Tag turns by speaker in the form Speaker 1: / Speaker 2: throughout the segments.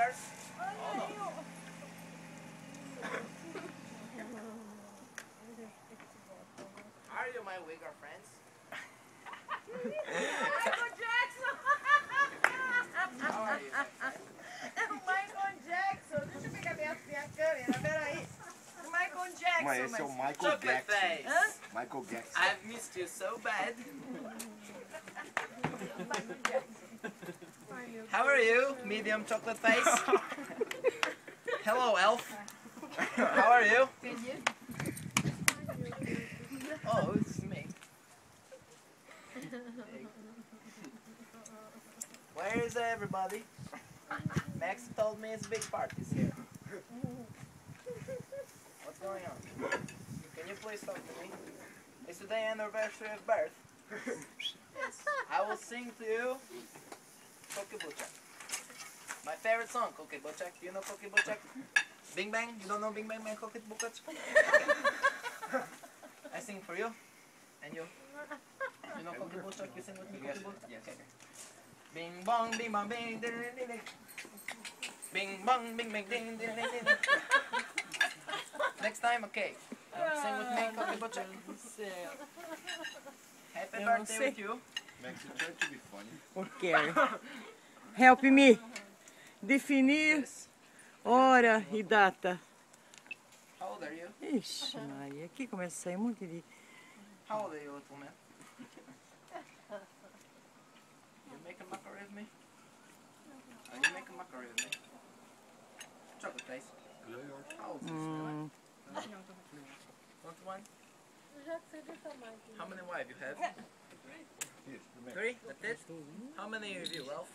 Speaker 1: Wiggers. Hold on. Are you my Wigger friends?
Speaker 2: Michael Jackson!
Speaker 1: How are you, my friend?
Speaker 2: Michael Jackson! Deixa eu pegar minha câmera, peraí. Michael Jackson,
Speaker 3: Mas esse é o Michael
Speaker 1: Chocolate
Speaker 3: Jackson.
Speaker 1: face.
Speaker 2: Hã?
Speaker 3: Michael Jackson.
Speaker 1: I've missed you so bad. How are you, medium chocolate face? Hello, elf. How are you? Oh, it's me. Where is everybody? Max told me it's big parties here. What's going on? Can you please talk to me? Is today anniversary of birth? I will sing to you Cookie Butchak. My favorite song, Cookie Butchak. Do you know Cookie Butchak? Bing Bang? You don't know Bing Bang Man Cookie Butchak? I sing for you. And you? You know Cookie Butchak? You sing with me, Cookie Butchak? Yes. Okay. Bing bong, bing bong, bing, ding, ding, ding, ding. Bing bong, bing, bing, ding, ding, ding, ding. Next time, okay. Sing with me, Cookie Butchak. Happy birthday with you.
Speaker 3: Max, you try to be funny.
Speaker 2: Okay. Help me. Definir
Speaker 1: Yes.
Speaker 2: hora e data.
Speaker 1: How old are you?
Speaker 2: Ixi, Maria, aqui começa a sair um monte de...
Speaker 1: How old are you, little man? You make a mockery of me? You make a mockery of me? Chocolate face. How old is this man? 21? How many wives you have? 3? That's it? How many of you, Ralph?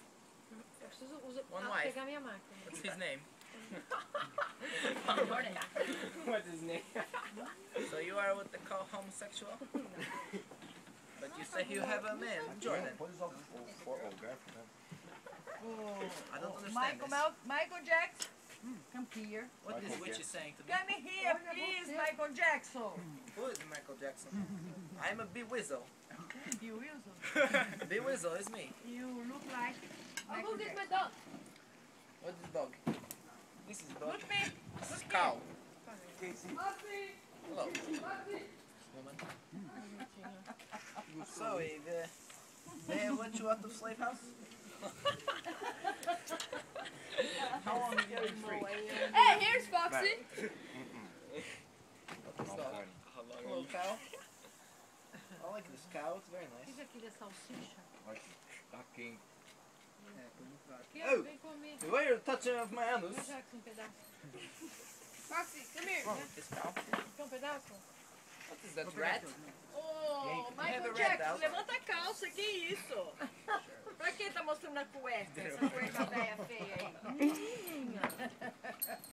Speaker 1: One wife. What's his name? What's his name? So you are what they call homosexual? But you say you have a man, Jordan.
Speaker 3: What is all for
Speaker 1: Oh, I don't understand this.
Speaker 2: Michael Jackson, come here.
Speaker 1: What is witch saying to me?
Speaker 2: Come here, please, Michael Jackson.
Speaker 1: Who is Michael Jackson? I'm a B-Wizzle.
Speaker 2: B-Wizzle.
Speaker 1: B-Wizzle is me.
Speaker 2: You look like
Speaker 4: I'll
Speaker 2: Michael
Speaker 4: go get my
Speaker 2: Jackson.
Speaker 4: dog.
Speaker 1: What is dog? This is dog.
Speaker 2: Look me.
Speaker 1: This is cow.
Speaker 4: Muffy!
Speaker 1: Hello,
Speaker 4: Muffy!
Speaker 1: woman. So, they have let you out of slave house? How long have you been free?
Speaker 4: Hey, here's Foxy!
Speaker 1: What's dog? Hello, cow. I like this cow, it's very nice.
Speaker 4: Fica aqui da salsicha.
Speaker 3: Fucking.
Speaker 4: Aqui,
Speaker 1: Oh.
Speaker 4: vem comigo.
Speaker 1: The way you're touching of my anus.
Speaker 4: Meu Jackson, um pedaço. Foxy, come here.
Speaker 1: What's wrong with this cow?
Speaker 4: Quer um pedaço?
Speaker 1: What is that, rat?
Speaker 2: Oh,
Speaker 1: Have a
Speaker 2: Michael
Speaker 1: red
Speaker 2: Jackson,
Speaker 1: out.
Speaker 2: levanta a calça, que isso? Pra quem tá mostrando a cueca?